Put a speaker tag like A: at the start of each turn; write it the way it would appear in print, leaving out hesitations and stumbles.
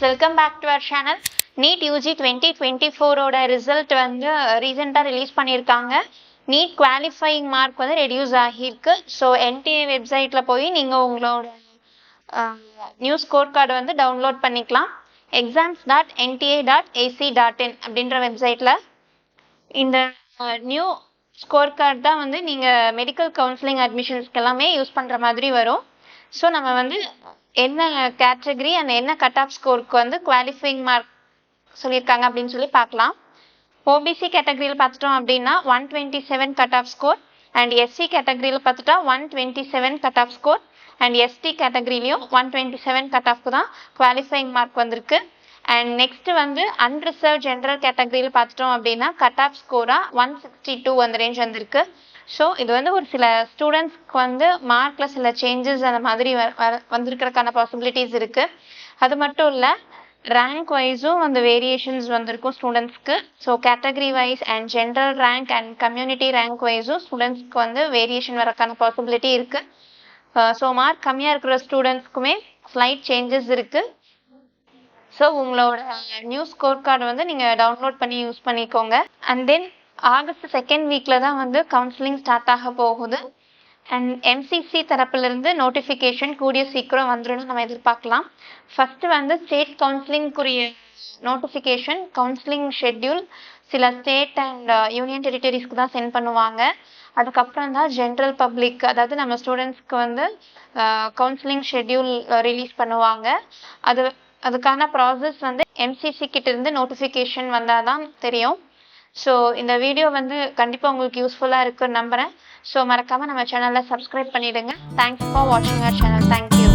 A: Welcome back to our channel. NEET UG 2024ஓட result வந்து ரீசெண்டாக ரிலீஸ் பண்ணியிருக்காங்க. நீட் குவாலிஃபையிங் மார்க் வந்து ரெடியூஸ் ஆகியிருக்கு. ஸோ என்டிஏ வெப்சைட்டில் போய் நீங்கள் உங்களோட நியூ ஸ்கோர் கார்டை வந்து டவுன்லோட் பண்ணிக்கலாம். exams.nta.ac.in அப்படின்ற வெப்சைட்டில் இந்த நியூ ஸ்கோர் கார்டு தான் வந்து நீங்கள் மெடிக்கல் கவுன்சிலிங் அட்மிஷன்ஸ்க்கு எல்லாமே யூஸ் பண்ணுற மாதிரி வரும். ஸோ நம்ம வந்து என்ன கேட்டகரி அண்ட் என்ன கட் ஆஃப் ஸ்கோருக்கு வந்து குவாலிஃபைங் மார்க் சொல்லியிருக்காங்க அப்படின்னு சொல்லி பார்க்கலாம். ஓபிசி கேட்டகரியில் பார்த்துட்டோம் அப்படின்னா 127 cut off score, and SC கேட்டகரியில் பார்த்துட்டா 127 cut off score, and ST கேட்டகரிலையும் 127 கட் ஆஃப்க்கு தான் குவாலிஃபைங் மார்க் வந்திருக்கு. அண்ட் நெக்ஸ்ட் வந்து அன்ரிசர்வ் ஜென்ரல் கேட்டகரியில் பார்த்துட்டோம் அப்படின்னா கட் ஆஃப் ஸ்கோராக 162 அந்த ரேஞ்ச் வந்திருக்கு. ஸோ இது வந்து ஒரு சில ஸ்டூடெண்ட்ஸ்க்கு வந்து மார்க்கில் சில சேஞ்சஸ் அந்த மாதிரி வந்திருக்கிறதுக்கான பாசிபிலிட்டிஸ் இருக்குது. அது மட்டும் இல்லை, ரேங்க் வைஸும் அந்த வேரியேஷன்ஸ் வந்திருக்கும் ஸ்டூடெண்ட்ஸ்க்கு. So category wise and general rank and community rank வைஸும் ஸ்டூடெண்ட்ஸ்க்கு வந்து வேரியேஷன் வரக்கான பாசிபிலிட்டி இருக்குது. ஸோ மார்க் கம்மியாக இருக்கிற ஸ்டூடெண்ட்ஸ்க்குமே ஸ்லைட் சேஞ்சஸ் இருக்குது. ஸோ உங்களோட நியூ ஸ்கோர் கார்டு வந்து நீங்கள் டவுன்லோட் பண்ணி யூஸ் பண்ணிக்கோங்க. அண்ட் தென் ஆகஸ்ட் 2nd வீக்கில் தான் வந்து கவுன்சிலிங் ஸ்டார்ட் ஆக போகுது. அண்ட் எம்சிசி தரப்பிலிருந்து நோட்டிஃபிகேஷன் கூடிய சீக்கிரம் வந்துடும் நம்ம எதிர்பார்க்கலாம். ஃபஸ்ட்டு வந்து ஸ்டேட் கவுன்சிலிங்குரிய நோட்டிஃபிகேஷன், கவுன்சிலிங் ஷெட்யூல் சில ஸ்டேட் அண்ட் யூனியன் டெரிட்டரிஸ்க்கு தான் சென்ட் பண்ணுவாங்க. அதுக்கப்புறம் தான் ஜென்ரல் பப்ளிக், அதாவது நம்ம ஸ்டூடெண்ட்ஸ்க்கு வந்து கவுன்சிலிங் ஷெட்யூல் ரிலீஸ் பண்ணுவாங்க. அதுக்கான ப்ராசஸ் வந்து எம்சிசி கிட்ட இருந்து நோட்டிஃபிகேஷன் வந்தால் தான் தெரியும். ஸோ இந்த வீடியோ வந்து கண்டிப்பாக உங்களுக்கு யூஸ்ஃபுல்லாக இருக்குன்னு நம்புகிறேன். ஸோ மறக்காமல் நம்ம சேனலை சப்ஸ்கிரைப் பண்ணிவிடுங்க. தேங்க்ஸ் ஃபார் வாட்சிங் அவர் சேனல். தேங்க்யூ.